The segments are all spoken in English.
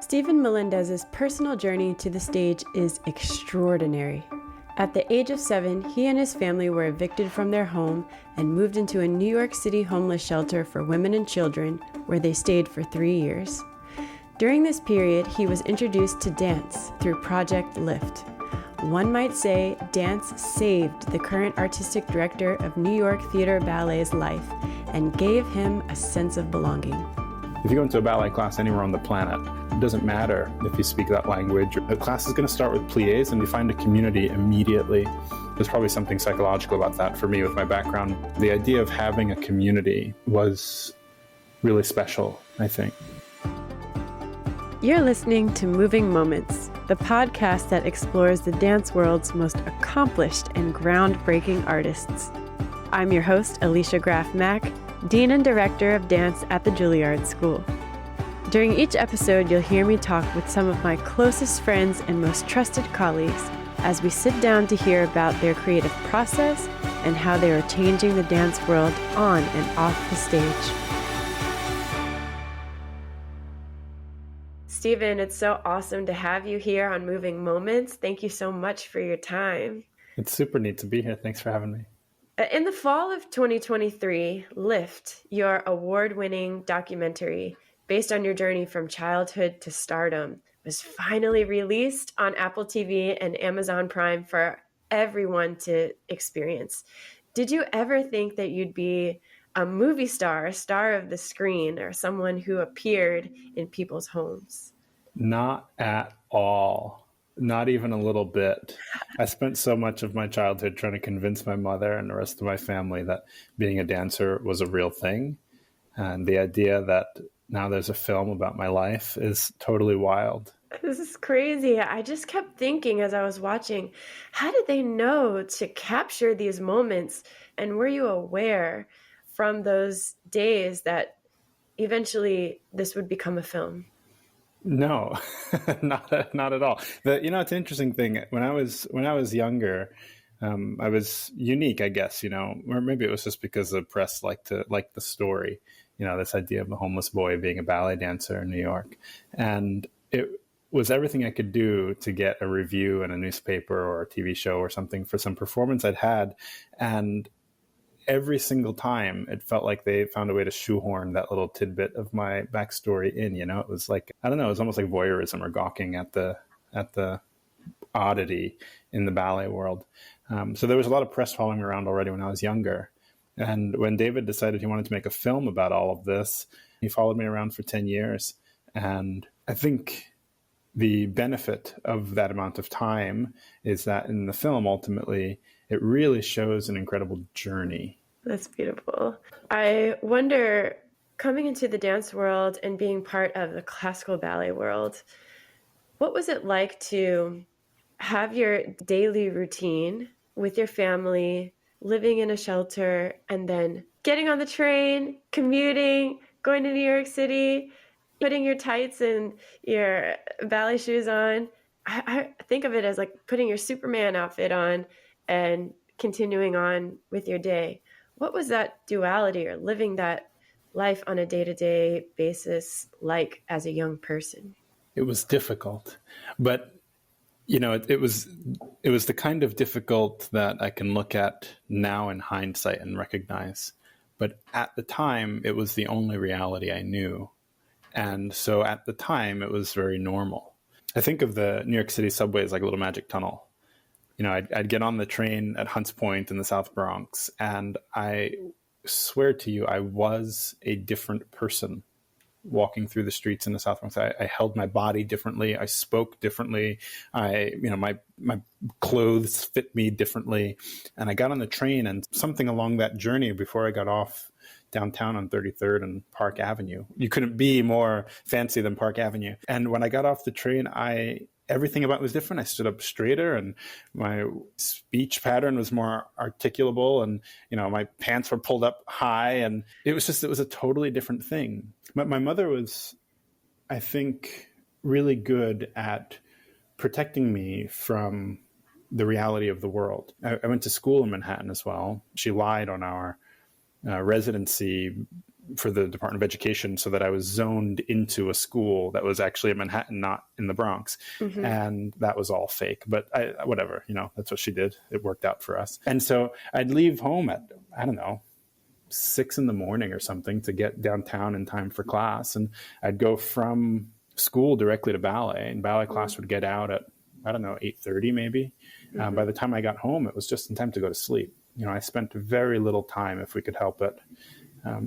Stephen Melendez's personal journey to the stage is extraordinary. At the age of 7, he and his family were evicted from their home and moved into a New York City homeless shelter for women and children, where they stayed for 3 years. During this period, he was introduced to dance through Project Lift. One might say dance saved the current artistic director of New York Theater Ballet's life and gave him a sense of belonging. If you go into a ballet class anywhere on the planet, it doesn't matter if you speak that language. The class is going to start with pliés, and you find a community immediately. There's probably something psychological about that for me with my background. The idea of having a community was really special, I think. You're listening to Moving Moments, the podcast that explores the dance world's most accomplished and groundbreaking artists. I'm your host, Alicia Graff-Mack, Dean and Director of Dance at the Juilliard School. During each episode, you'll hear me talk with some of my closest friends and most trusted colleagues as we sit down to hear about their creative process and how they are changing the dance world on and off the stage. Stephen, it's so awesome to have you here on Moving Moments. Thank you so much for your time. It's super neat to be here. Thanks for having me. In the fall of 2023, Lift, your award-winning documentary based on your journey from childhood to stardom, was finally released on Apple TV and Amazon Prime for everyone to experience. Did you ever think that you'd be a movie star, a star of the screen, or someone who appeared in people's homes? Not at all. Not even a little bit. I spent so much of my childhood trying to convince my mother and the rest of my family that being a dancer was a real thing. And the idea that now there's a film about my life is totally wild. This is crazy. I just kept thinking as I was watching, how did they know to capture these moments? And were you aware from those days that eventually this would become a film? No, not at all. It's an interesting thing. When I was younger, I was unique, I guess, or maybe it was just because the press liked the story, this idea of a homeless boy being a ballet dancer in New York. And it was everything I could do to get a review in a newspaper or a TV show or something for some performance I'd had. And every single time it felt like they found a way to shoehorn that little tidbit of my backstory in, it was like, I don't know, it was almost like voyeurism or gawking at the oddity in the ballet world. So there was a lot of press following around already when I was younger. And when David decided he wanted to make a film about all of this, he followed me around for 10 years. And I think the benefit of that amount of time is that in the film, ultimately, it really shows an incredible journey. That's beautiful. I wonder, coming into the dance world and being part of the classical ballet world, what was it like to have your daily routine with your family, living in a shelter, and then getting on the train, commuting, going to New York City, putting your tights and your ballet shoes on? I think of it as like putting your Superman outfit on and continuing on with your day. What was that duality or living that life on a day-to-day basis like as a young person? It was difficult, but it was the kind of difficult that I can look at now in hindsight and recognize. But at the time, it was the only reality I knew. And so at the time, it was very normal. I think of the New York City subway as like a little magic tunnel. I'd get on the train at Hunts Point in the South Bronx, and I swear to you, I was a different person walking through the streets in the South Bronx. I held my body differently. I spoke differently. My clothes fit me differently. And I got on the train, and something along that journey before I got off downtown on 33rd and Park Avenue. You couldn't be more fancy than Park Avenue. And when I got off the train, everything about it was different. I stood up straighter, and my speech pattern was more articulable, and my pants were pulled up high, and it was a totally different thing. But my mother was, I think, really good at protecting me from the reality of the world. I went to school in Manhattan as well. She lied on our residency for the Department of Education, so that I was zoned into a school that was actually in Manhattan, not in the Bronx. Mm-hmm. And that was all fake, but whatever, that's what she did. It worked out for us. And so I'd leave home at, I don't know, 6 a.m. or something to get downtown in time for class. And I'd go from school directly to ballet, and ballet class would get out at, I don't know, 8:30 maybe. Mm-hmm. By the time I got home, it was just in time to go to sleep. I spent very little time, if we could help it,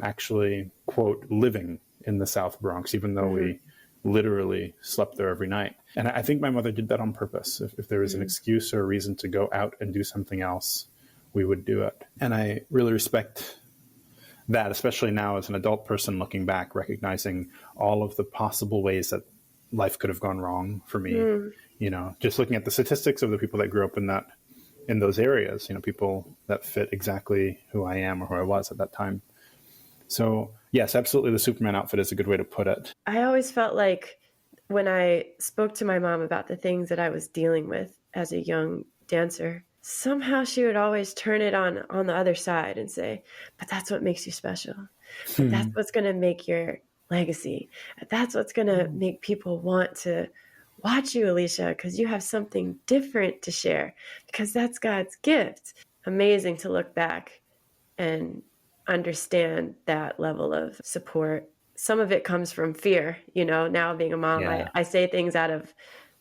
actually, quote, living in the South Bronx, even though we literally slept there every night. And I think my mother did that on purpose. If there was an excuse or a reason to go out and do something else, we would do it. And I really respect that, especially now as an adult person looking back, recognizing all of the possible ways that life could have gone wrong for me. Just looking at the statistics of the people that grew up in those areas, people that fit exactly who I am or who I was at that time. So yes, absolutely, the Superman outfit is a good way to put it. I always felt like when I spoke to my mom about the things that I was dealing with as a young dancer, somehow she would always turn it on the other side and say, but that's what makes you special. But that's what's going to make your legacy. That's what's going to make people want to watch you, Alicia, because you have something different to share, because that's God's gift. Amazing to look back and understand that level of support. Some of it comes from fear, now being a mom, I say things out of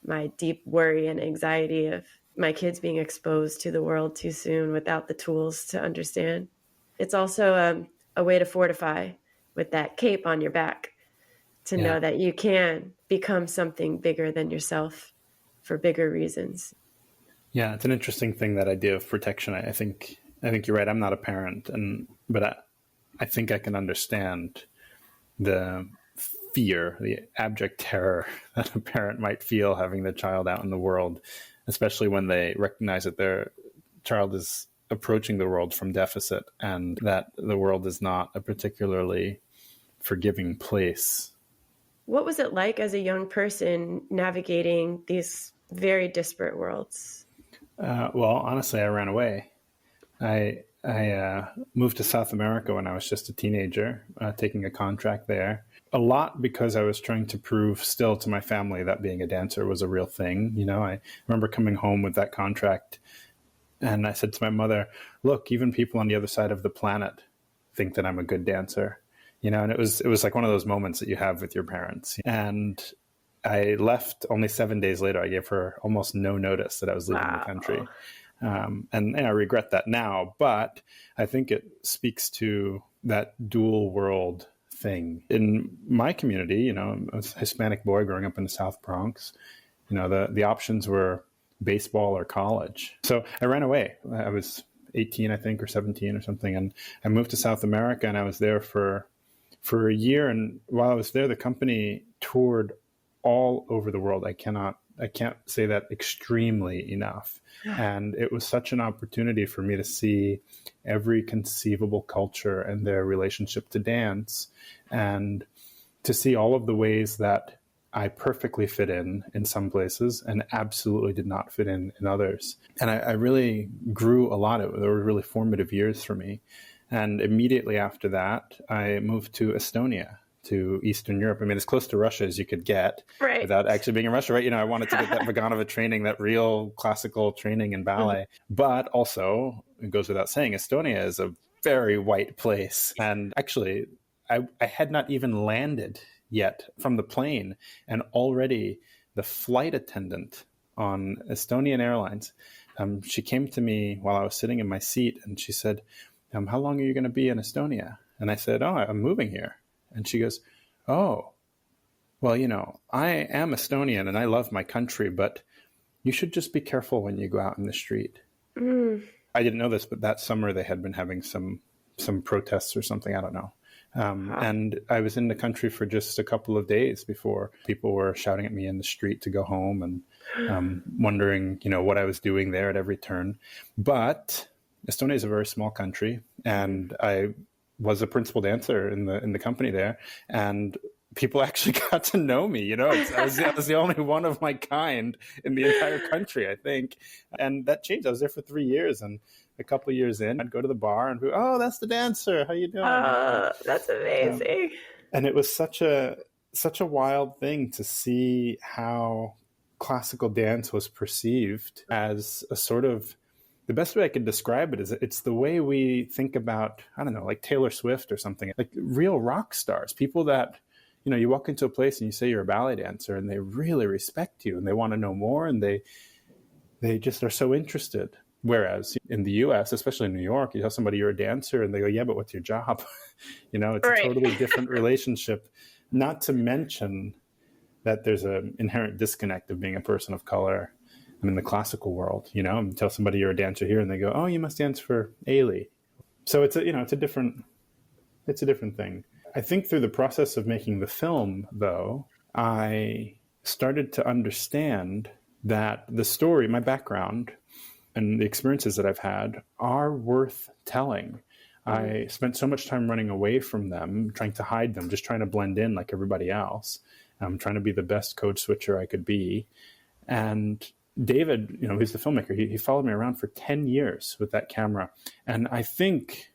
my deep worry and anxiety of my kids being exposed to the world too soon without the tools to understand. It's also a way to fortify with that cape on your back to know that you can become something bigger than yourself for bigger reasons. Yeah, it's an interesting thing, that idea of protection. I think you're right. I'm not a parent, but I think I can understand the fear, the abject terror that a parent might feel having their child out in the world, especially when they recognize that their child is approaching the world from deficit and that the world is not a particularly forgiving place. What was it like as a young person navigating these very disparate worlds? Well, honestly, I ran away. I moved to South America when I was just a teenager, taking a contract there. A lot because I was trying to prove still to my family that being a dancer was a real thing. I remember coming home with that contract, and I said to my mother, look, even people on the other side of the planet think that I'm a good dancer. And it was like one of those moments that you have with your parents. And I left only 7 days later. I gave her almost no notice that I was leaving the country. And I regret that now, but I think it speaks to that dual world thing. In my community, I'm a Hispanic boy growing up in the South Bronx. The options were baseball or college. So I ran away. I was 18, I think, or 17 or something. And I moved to South America, and I was there for a year. And while I was there, the company toured all over the world. I can't say that extremely enough. And it was such an opportunity for me to see every conceivable culture and their relationship to dance, and to see all of the ways that I perfectly fit in some places and absolutely did not fit in others. And I really grew a lot. They were really formative years for me. And immediately after that, I moved to Estonia, to Eastern Europe. I mean, as close to Russia as you could get without actually being in Russia, right? I wanted to get that Vaganova training, that real classical training in ballet. But also, it goes without saying, Estonia is a very white place. And actually, I had not even landed yet from the plane, and already the flight attendant on Estonian Airlines, she came to me while I was sitting in my seat, and she said, how long are you going to be in Estonia? And I said, I'm moving here. And she goes, oh, well, I am Estonian and I love my country, but you should just be careful when you go out in the street. I didn't know this, but that summer they had been having some protests or something. I don't know. And I was in the country for just a couple of days before people were shouting at me in the street to go home, and wondering, what I was doing there at every turn. But Estonia is a very small country, and I was a principal dancer in the company there, and people actually got to know me. I was the only one of my kind in the entire country, I think. And that changed. I was there for 3 years, and a couple of years in, I'd go to the bar and be, oh, that's the dancer. How you doing? Oh, that's amazing. And it was such a wild thing to see how classical dance was perceived as a sort of, the best way I could describe it is it's the way we think about, I don't know, like Taylor Swift or something, like real rock stars, people that, you know, you walk into a place and you say you're a ballet dancer and they really respect you and they want to know more and they just are so interested. Whereas in the US, especially in New York, you tell somebody you're a dancer and they go, yeah, but what's your job? You know, it's Right. a totally different relationship, not to mention that there's an inherent disconnect of being a person of color. I'm in the classical world, you know, and tell somebody you're a dancer here and they go, oh, you must dance for Ailey. So it's a different thing. I think through the process of making the film, though, I started to understand that the story, my background, and the experiences that I've had are worth telling. I spent so much time running away from them, trying to hide them, just trying to blend in like everybody else. I'm trying to be the best code switcher I could be. And David, you know, who's the filmmaker, he followed me around for 10 years with that camera. And I think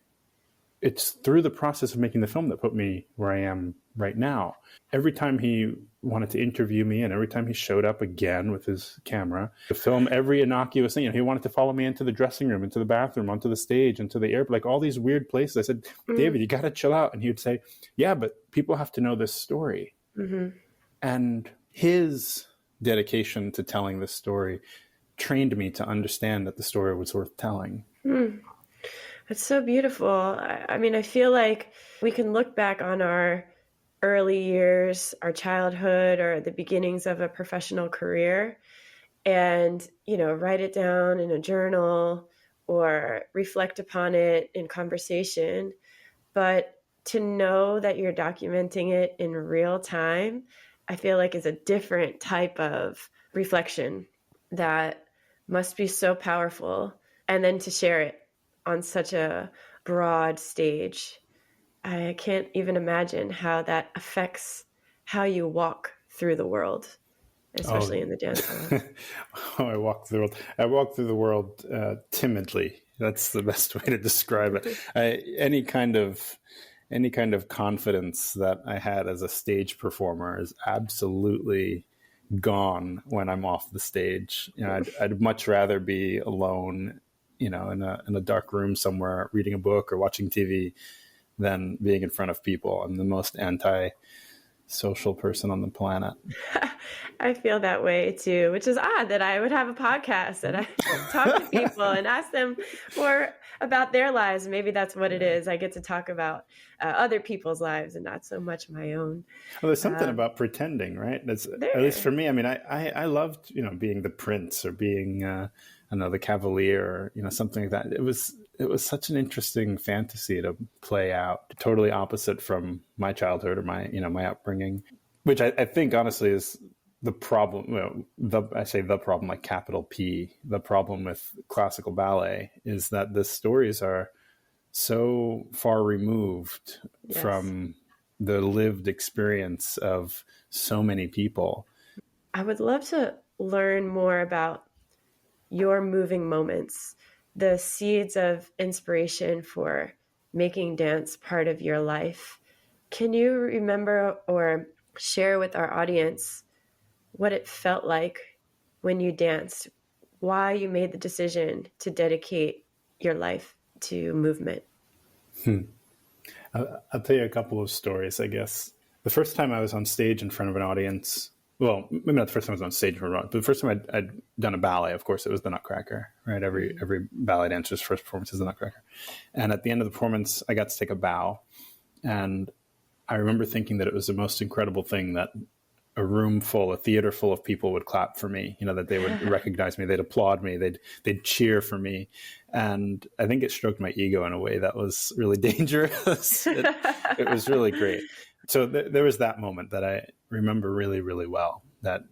it's through the process of making the film that put me where I am right now. Every time he wanted to interview me and every time he showed up again with his camera to film every innocuous thing, you know, he wanted to follow me into the dressing room, into the bathroom, onto the stage, into the airport, like all these weird places. I said, David, you got to chill out. And he would say, yeah, but people have to know this story. Mm-hmm. And his dedication to telling this story trained me to understand that the story was worth telling. It's so beautiful. I mean, I feel like we can look back on our early years, our childhood, or the beginnings of a professional career and, you know, write it down in a journal or reflect upon it in conversation. But to know that you're documenting it in real time, I feel like is a different type of reflection that must be so powerful. And then to share it on such a broad stage, I can't even imagine how that affects how you walk through the world, especially in the dance world. I walk through the world. I walk through the world timidly. That's the best way to describe it. Any kind of confidence that I had as a stage performer is absolutely gone when I'm off the stage. You know, I'd much rather be alone, you know, in a dark room somewhere reading a book or watching TV than being in front of people. I'm the most anti-social person on the planet. I feel that way too, which is odd that I would have a podcast and I talk to people and ask them more about their lives. Maybe that's what it is. I get to talk about other people's lives and not so much my own. Well, there's something about pretending, right? That's, at least for me. I mean, I loved, you know, being the prince or being, the cavalier, or, you know, something like that. It was such an interesting fantasy to play out, totally opposite from my childhood or my upbringing, which I think honestly is the problem. You know, I say the problem like capital P. The problem with classical ballet is that the stories are so far removed from the lived experience of so many people. I would love to learn more about your moving moments, the seeds of inspiration for making dance part of your life. Can you remember or share with our audience what it felt like when you danced, why you made the decision to dedicate your life to movement? I'll tell you a couple of stories, I guess. The first time I was on stage in front of an audience, well, maybe not the first time I was on stage for a run, but the first time I'd done a ballet, of course, it was the Nutcracker, right? Every ballet dancer's first performance is the Nutcracker. And at the end of the performance, I got to take a bow. And I remember thinking that it was the most incredible thing that a theater full of people would clap for me, you know, that they would recognize me, they'd applaud me, they'd cheer for me. And I think it stroked my ego in a way that was really dangerous. It was really great. So there was that moment that I remember really, really well that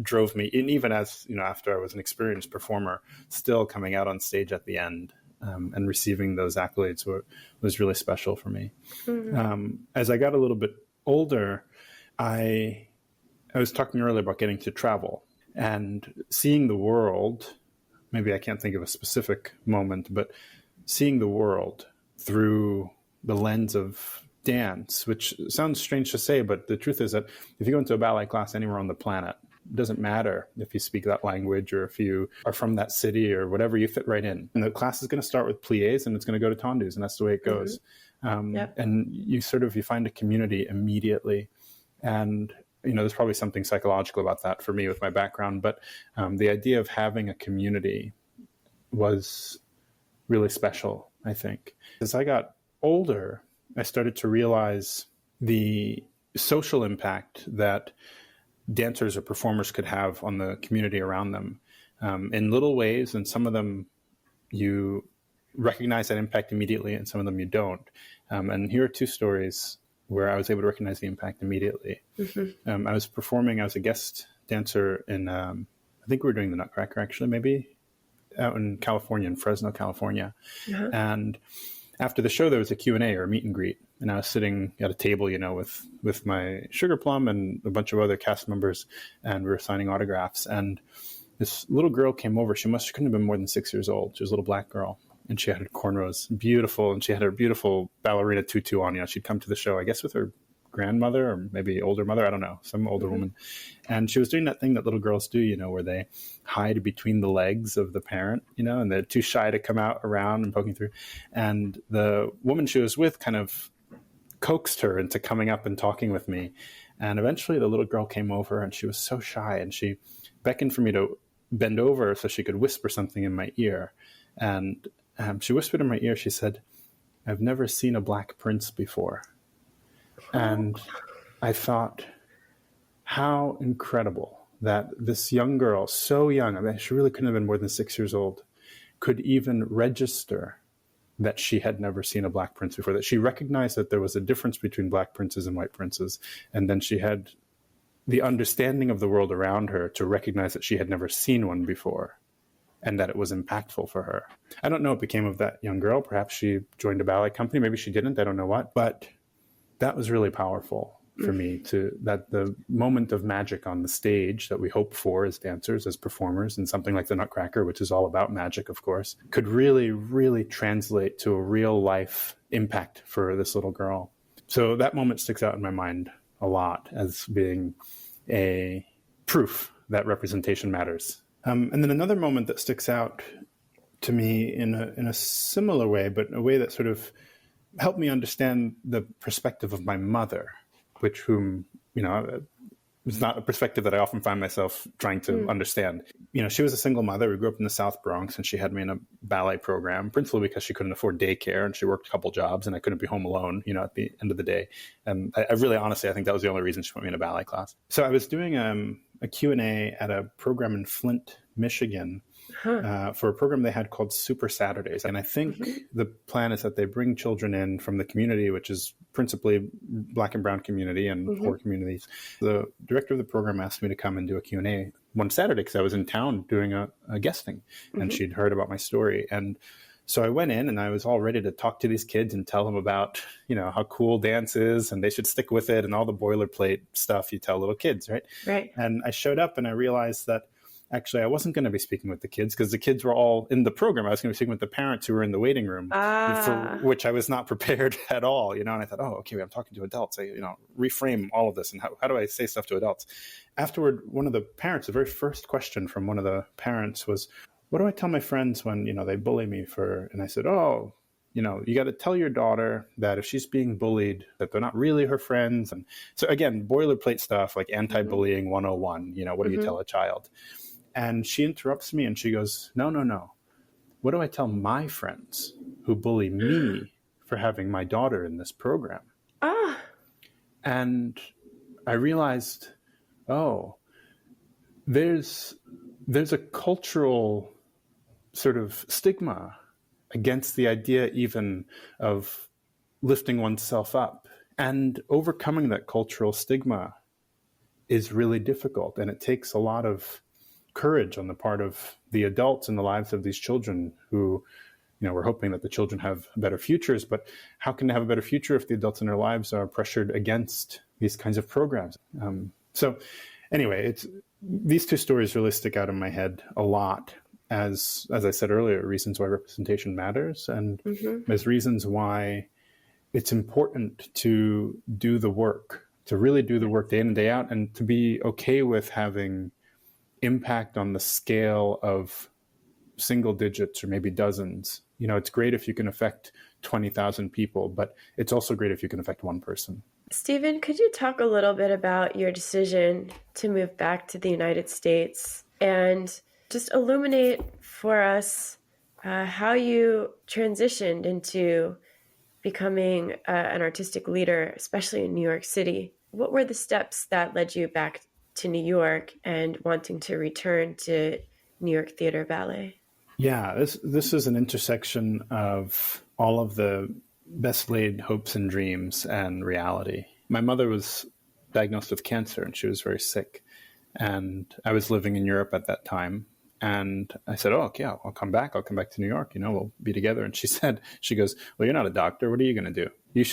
drove me, and even as, you know, after I was an experienced performer, still coming out on stage at the end and receiving those accolades was really special for me. Mm-hmm. As I got a little bit older, I was talking earlier about getting to travel and seeing the world maybe I can't think of a specific moment, but seeing the world through the lens of dance, which sounds strange to say, but the truth is that if you go into a ballet class anywhere on the planet, it doesn't matter if you speak that language or if you are from that city or whatever, you fit right in. And the class is going to start with pliés and it's going to go to tendus, and that's the way it goes. And you find a community immediately. And, there's probably something psychological about that for me with my background, but the idea of having a community was really special, I think. As I got older, I started to realize the social impact that dancers or performers could have on the community around them in little ways. And some of them you recognize that impact immediately, and some of them you don't. And here are two stories where I was able to recognize the impact immediately. I was performing, I was a guest dancer in, I think we were doing the Nutcracker actually, maybe out in California, in Fresno, California. And after the show, there was a Q&A or a meet and greet. And I was sitting at a table, with my Sugar Plum and a bunch of other cast members, and we were signing autographs. And this little girl came over. She couldn't have been more than 6 years old. She was a little black girl, and she had her cornrows, beautiful. And she had her beautiful ballerina tutu on. She'd come to the show, I guess, with her grandmother or maybe older mother. I don't know, some older woman. And she was doing that thing that little girls do, where they hide between the legs of the parent, and they're too shy to come out around and poking through. And the woman she was with kind of coaxed her into coming up and talking with me. And eventually the little girl came over, and she was so shy, and she beckoned for me to bend over so she could whisper something in my ear. And she whispered in my ear, she said, "I've never seen a black prince before." And I thought, how incredible that this young girl, so young, she really couldn't have been more than 6 years old, could even register that she had never seen a black prince before, that she recognized that there was a difference between black princes and white princes. And then she had the understanding of the world around her to recognize that she had never seen one before, and that it was impactful for her. I don't know what became of that young girl. Perhaps she joined a ballet company. Maybe she didn't. I don't know what. But that was really powerful for me, that the moment of magic on the stage that we hope for as dancers, as performers, and something like the Nutcracker, which is all about magic, of course, could really, really translate to a real life impact for this little girl. So that moment sticks out in my mind a lot as being a proof that representation matters. And then another moment that sticks out to me in a similar way, but a way that sort of helped me understand the perspective of my mother, whom, it's not a perspective that I often find myself trying to understand. She was a single mother. We grew up in the South Bronx, and she had me in a ballet program, principally because she couldn't afford daycare, and she worked a couple jobs, and I couldn't be home alone, at the end of the day. And I really, honestly, I think that was the only reason she put me in a ballet class. So I was doing a Q&A at a program in Flint, Michigan, for a program they had called Super Saturdays. And I think the plan is that they bring children in from the community, which is principally Black and brown community and poor communities. The director of the program asked me to come and do a Q&A one Saturday because I was in town doing a guesting, and she'd heard about my story. And so I went in, and I was all ready to talk to these kids and tell them about, how cool dance is, and they should stick with it, and all the boilerplate stuff you tell little kids, right? Right. And I showed up, and I realized that actually I wasn't going to be speaking with the kids, because the kids were all in the program. I was going to be speaking with the parents who were in the waiting room, for which I was not prepared at all, And I thought, okay, I'm talking to adults. I, reframe all of this, and how do I say stuff to adults? Afterward, one of the parents, the very first question from one of the parents was, "What do I tell my friends when, they bully me for?" And I said, you got to tell your daughter that if she's being bullied, that they're not really her friends. And so again, boilerplate stuff like anti-bullying 101, what do you tell a child? And she interrupts me and she goes, no. What do I tell my friends who bully me for having my daughter in this program? And I realized, there's a cultural sort of stigma against the idea even of lifting oneself up. And overcoming that cultural stigma is really difficult. And it takes a lot of courage on the part of the adults in the lives of these children who, we're hoping that the children have better futures. But how can they have a better future if the adults in their lives are pressured against these kinds of programs? So anyway, these two stories really stick out in my head a lot. as I said earlier, reasons why representation matters, and Mm-hmm. as reasons why it's important to do the work, to really do the work day in and day out, and to be okay with having impact on the scale of single digits or maybe dozens. You know, it's great if you can affect 20,000 people, but it's also great if you can affect one person. Stephen, could you talk a little bit about your decision to move back to the United States and just illuminate for us how you transitioned into becoming an artistic leader, especially in New York City? What were the steps that led you back to New York and wanting to return to New York Theater Ballet? Yeah, this is an intersection of all of the best laid hopes and dreams and reality. My mother was diagnosed with cancer and she was very sick. And I was living in Europe at that time. And I said, oh, okay, I'll come back. I'll come back to New York. You know, we'll be together. And she goes, well, you're not a doctor. What are you going to do? You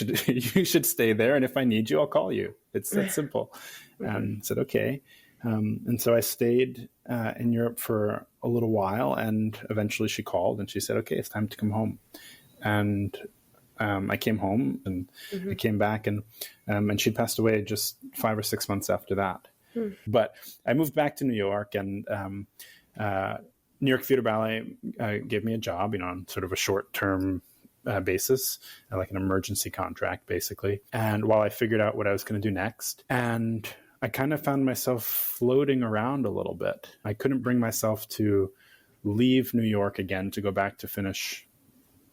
should stay there. And if I need you, I'll call you. It's that simple. And I said, okay. And so I stayed in Europe for a little while, and eventually she called and she said, okay, it's time to come home. And I came home and I came back, and she'd passed away just 5 or 6 months after that. But I moved back to New York, and New York Theater Ballet gave me a job, you know, on sort of a short-term basis, like an emergency contract, basically. And while I figured out what I was going to do next, and I kind of found myself floating around a little bit. I couldn't bring myself to leave New York again to go back to finish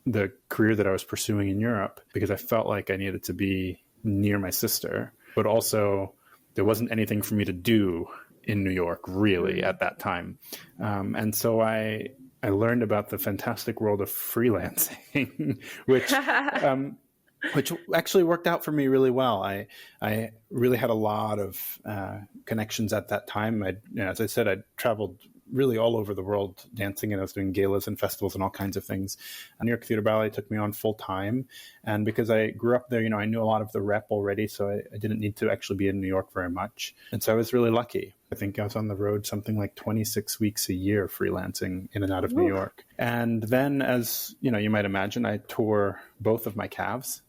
the career that I was pursuing in Europe, because I felt like I needed to be near my sister, but also there wasn't anything for me to do in New York really at that time. And so I learned about the fantastic world of freelancing, which actually worked out for me really well. I really had a lot of connections at that time. As I said, I traveled really all over the world dancing, and I was doing galas and festivals and all kinds of things. And New York Theater Ballet took me on full time. And because I grew up there, you know, I knew a lot of the rep already, so I didn't need to actually be in New York very much. And so I was really lucky. I think I was on the road something like 26 weeks a year freelancing in and out of New York. And then, as you know, you might imagine, I tore both of my calves.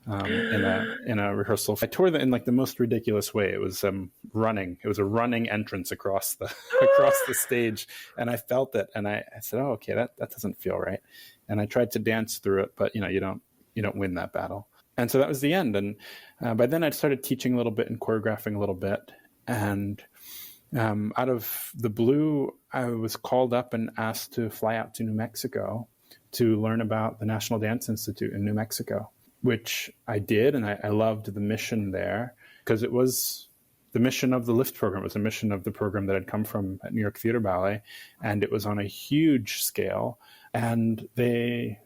In a rehearsal. I tore them in like the most ridiculous way. It was running. It was a running entrance across the stage, and I felt it. And I said, "Oh, okay, that doesn't feel right." And I tried to dance through it, but you know, you don't win that battle. And so that was the end. And by then, I'd started teaching a little bit and choreographing a little bit. And out of the blue, I was called up and asked to fly out to New Mexico to learn about the National Dance Institute in New Mexico, which I did, and I loved the mission there, because it was the mission of the LIFT program. It was a mission of the program that I'd come from at New York Theater Ballet, and it was on a huge scale. And they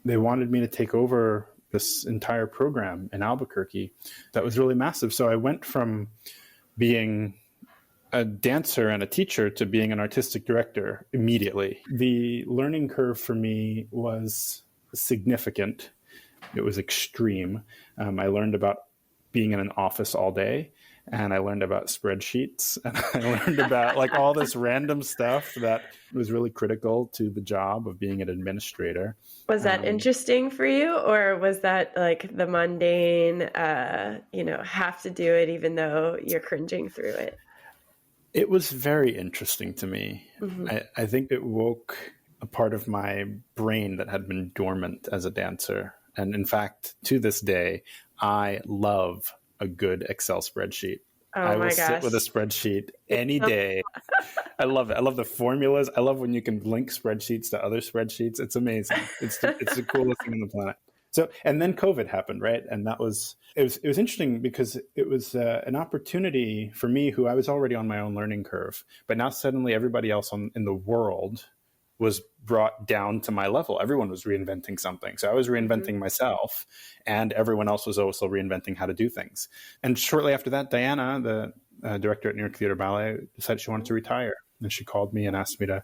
wanted me to take over this entire program in Albuquerque. That was really massive. So I went from being a dancer and a teacher to being an artistic director immediately. The learning curve for me was significant. It was extreme. I learned about being in an office all day, and I learned about spreadsheets, and I learned about like all this random stuff that was really critical to the job of being an administrator. Was that interesting for you, or was that like the mundane, have to do it even though you're cringing through it? It was very interesting to me. I think it woke a part of my brain that had been dormant as a dancer. And in fact, to this day, I love a good Excel spreadsheet. I will sit with a spreadsheet any day. I love it. I love the formulas. I love when you can link spreadsheets to other spreadsheets. It's amazing. It's the coolest thing on the planet. So, and then COVID happened, right? And it was interesting because it was an opportunity for me, who I was already on my own learning curve, but now suddenly everybody else in the world was brought down to my level. Everyone was reinventing something. So I was reinventing myself, and everyone else was also reinventing how to do things. And shortly after that, Diana, the director at New York Theater Ballet, decided she wanted to retire. And she called me and asked me to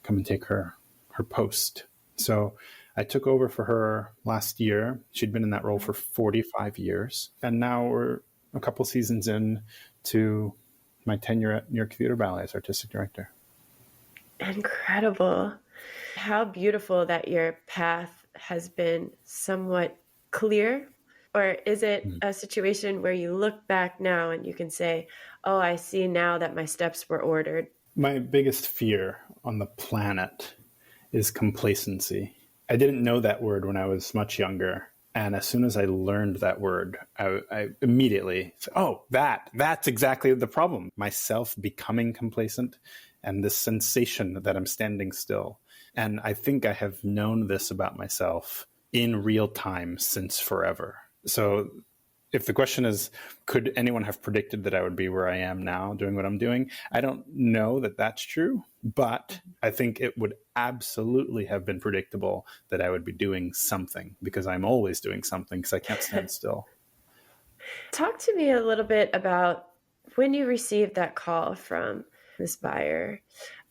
come and take her post. So I took over for her last year. She'd been in that role for 45 years. And now we're a couple seasons in to my tenure at New York Theater Ballet as artistic director. Incredible. How beautiful that your path has been somewhat clear. Or is it a situation where you look back now and you can say, oh, I see now that my steps were ordered? My biggest fear on the planet is complacency. I didn't know that word when I was much younger. And as soon as I learned that word, I immediately said, oh, that's exactly the problem. Myself becoming complacent and this sensation that I'm standing still. And I think I have known this about myself in real time since forever. So if the question is, could anyone have predicted that I would be where I am now doing what I'm doing? I don't know that that's true, but I think it would absolutely have been predictable that I would be doing something, because I'm always doing something because I can't stand still. Talk to me a little bit about when you received that call from this buyer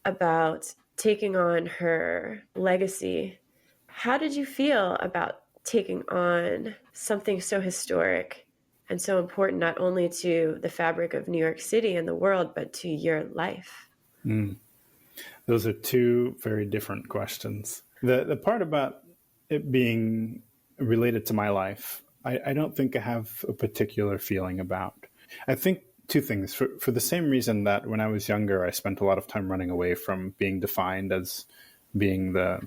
about taking on her legacy. How did you feel about taking on something so historic and so important, not only to the fabric of New York City and the world, but to your life? Those are two very different questions. The part about it being related to my life, I don't think I have a particular feeling about. I think two things. For the same reason that when I was younger, I spent a lot of time running away from being defined as being the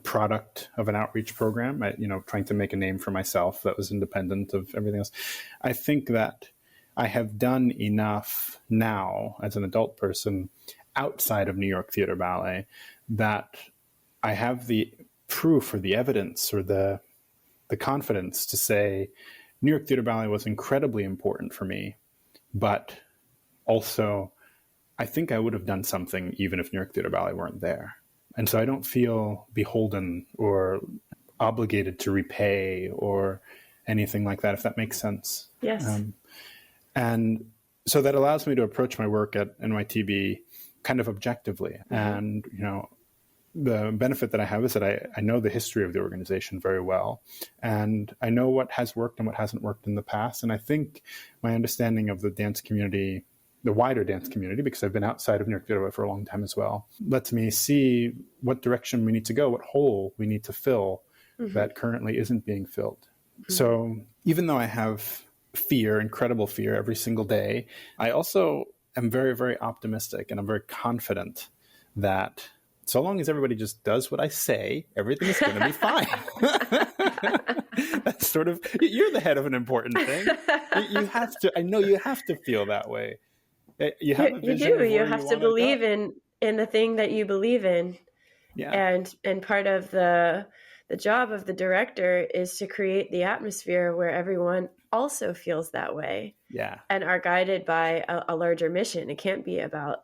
product of an outreach program, trying to make a name for myself that was independent of everything else. I think that I have done enough now as an adult person outside of New York Theater Ballet that I have the proof or the evidence or the confidence to say New York Theater Ballet was incredibly important for me, but also I think I would have done something even if New York Theater Ballet weren't there. And so I don't feel beholden or obligated to repay or anything like that, if that makes sense. Yes. And so that allows me to approach my work at NYTB kind of objectively. Mm-hmm. And, the benefit that I have is that I know the history of the organization very well. And I know what has worked and what hasn't worked in the past. And I think my understanding of the dance community, the wider dance community, because I've been outside of New York Theater for a long time as well, lets me see what direction we need to go, what hole we need to fill that currently isn't being filled. So even though I have fear, incredible fear every single day, I also am very, very optimistic, and I'm very confident that so long as everybody just does what I say, everything is going to be fine. That's sort of, you're the head of an important thing. You have to, I know you have to feel that way. You have a vision. You do. You have to believe in the thing that you believe in. Yeah. And part of the job of the director is to create the atmosphere where everyone also feels that way. Yeah. And are guided by a larger mission. It can't be about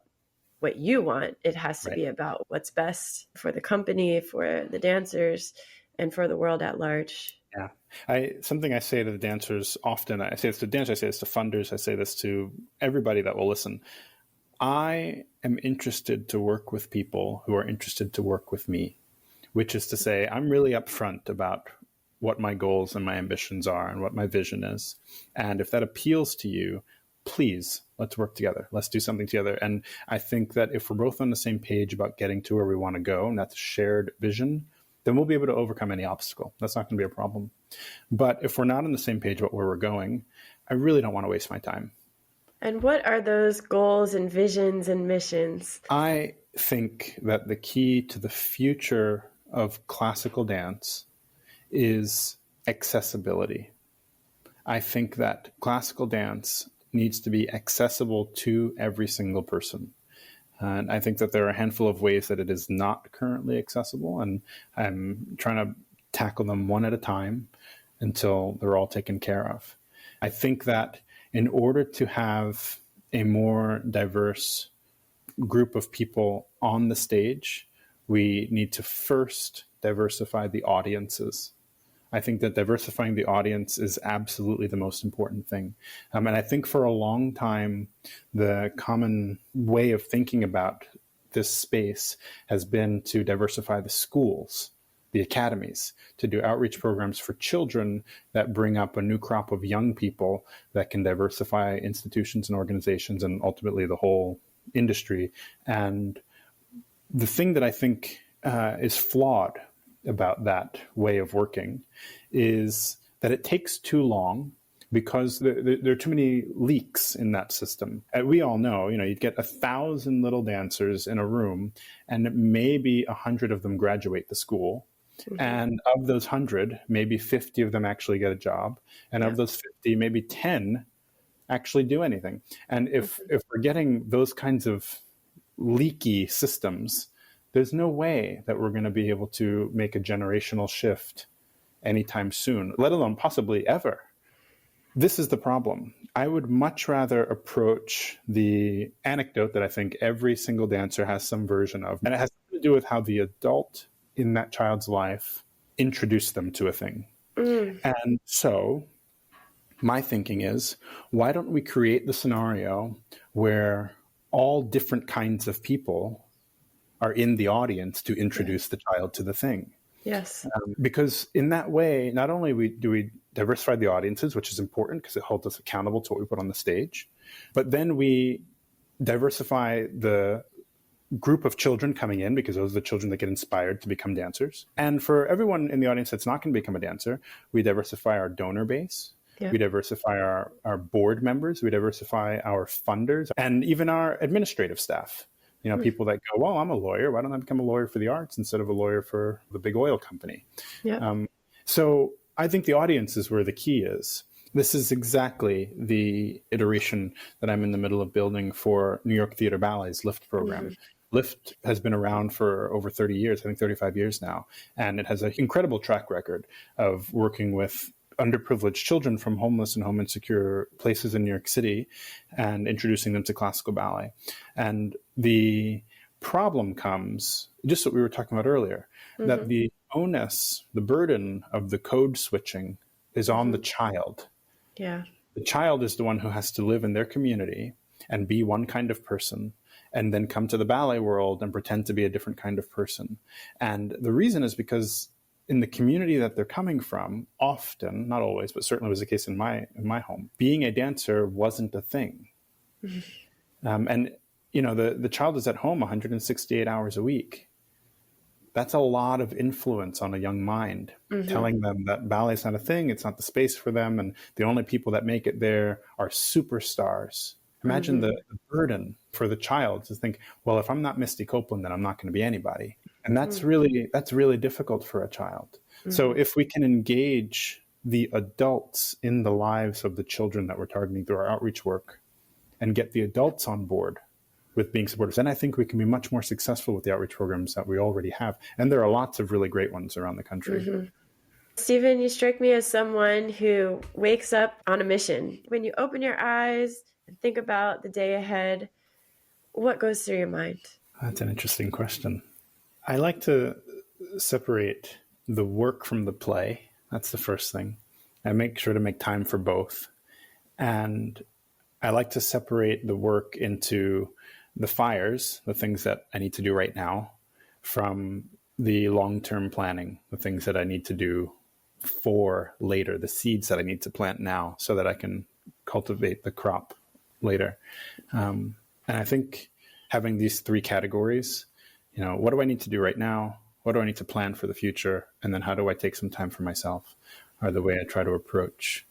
what you want. It has to be about what's best for the company, for the dancers, and for the world at large. Yeah. Something I say to the dancers often, I say this to dancers, I say this to funders, I say this to everybody that will listen. I am interested to work with people who are interested to work with me, which is to say, I'm really upfront about what my goals and my ambitions are and what my vision is. And if that appeals to you, please, let's work together. Let's do something together. And I think that if we're both on the same page about getting to where we want to go, and that's a shared vision, then we'll be able to overcome any obstacle. That's not going to be a problem. But if we're not on the same page about where we're going, I really don't want to waste my time. And what are those goals and visions and missions? I think that the key to the future of classical dance is accessibility. I think that classical dance needs to be accessible to every single person. And I think that there are a handful of ways that it is not currently accessible, and I'm trying to tackle them one at a time until they're all taken care of. I think that in order to have a more diverse group of people on the stage, we need to first diversify the audiences. I think that diversifying the audience is absolutely the most important thing. And I think for a long time, the common way of thinking about this space has been to diversify the schools, the academies, to do outreach programs for children that bring up a new crop of young people that can diversify institutions and organizations and ultimately the whole industry. And the thing that I think is flawed about that way of working is that it takes too long because there are too many leaks in that system. We all know, you'd get 1,000 little dancers in a room and maybe 100 of them graduate the school. Mm-hmm. And of those 100, maybe 50 of them actually get a job. And of those 50, maybe 10 actually do anything. And if we're getting those kinds of leaky systems, there's no way that we're going to be able to make a generational shift anytime soon, let alone possibly ever. This is the problem. I would much rather approach the anecdote that I think every single dancer has some version of, and it has to do with how the adult in that child's life introduced them to a thing. And so my thinking is, why don't we create the scenario where all different kinds of people are in the audience to introduce the child to the thing? Yes. Because in that way, not only do we diversify the audiences, which is important because it holds us accountable to what we put on the stage, but then we diversify the group of children coming in, because those are the children that get inspired to become dancers. And for everyone in the audience that's not going to become a dancer, we diversify our donor base. Yeah. We diversify our board members. We diversify our funders and even our administrative staff. People that go, well, I'm a lawyer. Why don't I become a lawyer for the arts instead of a lawyer for the big oil company? Yeah. So I think the audience is where the key is. This is exactly the iteration that I'm in the middle of building for New York Theater Ballet's LIFT program. Mm-hmm. LIFT has been around for over 30 years, I think 35 years now. And it has an incredible track record of working with underprivileged children from homeless and home insecure places in New York City and introducing them to classical ballet. And the problem comes, just what we were talking about earlier, that the onus, the burden of the code switching is on the child. Yeah. The child is the one who has to live in their community and be one kind of person, and then come to the ballet world and pretend to be a different kind of person. And the reason is because in the community that they're coming from, often, not always, but certainly was the case in my home, being a dancer wasn't a thing. And the child is at home 168 hours a week. That's a lot of influence on a young mind, telling them that ballet is not a thing, it's not the space for them, and the only people that make it there are superstars. Imagine the burden for the child to think, well, if I'm not Misty Copeland, then I'm not going to be anybody. And that's really difficult for a child. So if we can engage the adults in the lives of the children that we're targeting through our outreach work and get the adults on board with being supportive, then I think we can be much more successful with the outreach programs that we already have. And there are lots of really great ones around the country. Stephen, you strike me as someone who wakes up on a mission. When you open your eyes and think about the day ahead, what goes through your mind? That's an interesting question. I like to separate the work from the play. That's the first thing. I make sure to make time for both. And I like to separate the work into the fires, the things that I need to do right now, from the long-term planning, the things that I need to do for later, the seeds that I need to plant now so that I can cultivate the crop later. And I think having these three categories, what do I need to do right now? What do I need to plan for the future? And then how do I take some time for myself are the way I try to approach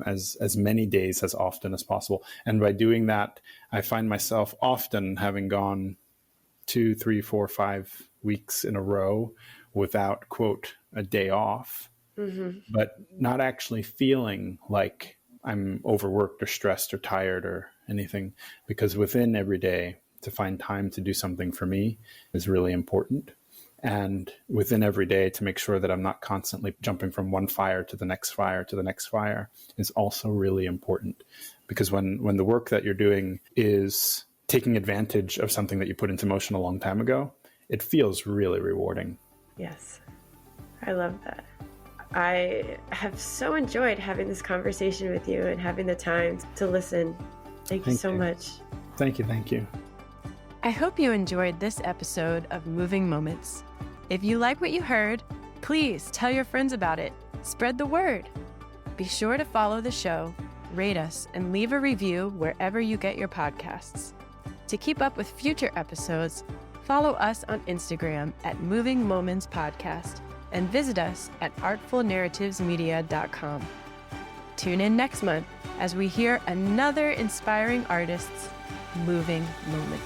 as many days as often as possible. And by doing that, I find myself often having gone 2, 3, 4, 5 weeks in a row without, quote, a day off, but not actually feeling like I'm overworked or stressed or tired or anything, because within every day to find time to do something for me is really important. And within every day to make sure that I'm not constantly jumping from one fire to the next fire to the next fire is also really important. Because when the work that you're doing is taking advantage of something that you put into motion a long time ago, it feels really rewarding. Yes, I love that. I have so enjoyed having this conversation with you and having the time to listen. Thank you so much. Thank you. I hope you enjoyed this episode of Moving Moments. If you like what you heard, please tell your friends about it. Spread the word. Be sure to follow the show, rate us, and leave a review wherever you get your podcasts. To keep up with future episodes, Follow us on Instagram at Moving Moments Podcast and visit us at artfulnarrativesmedia.com. Tune in next month as we hear another inspiring artist's moving moment.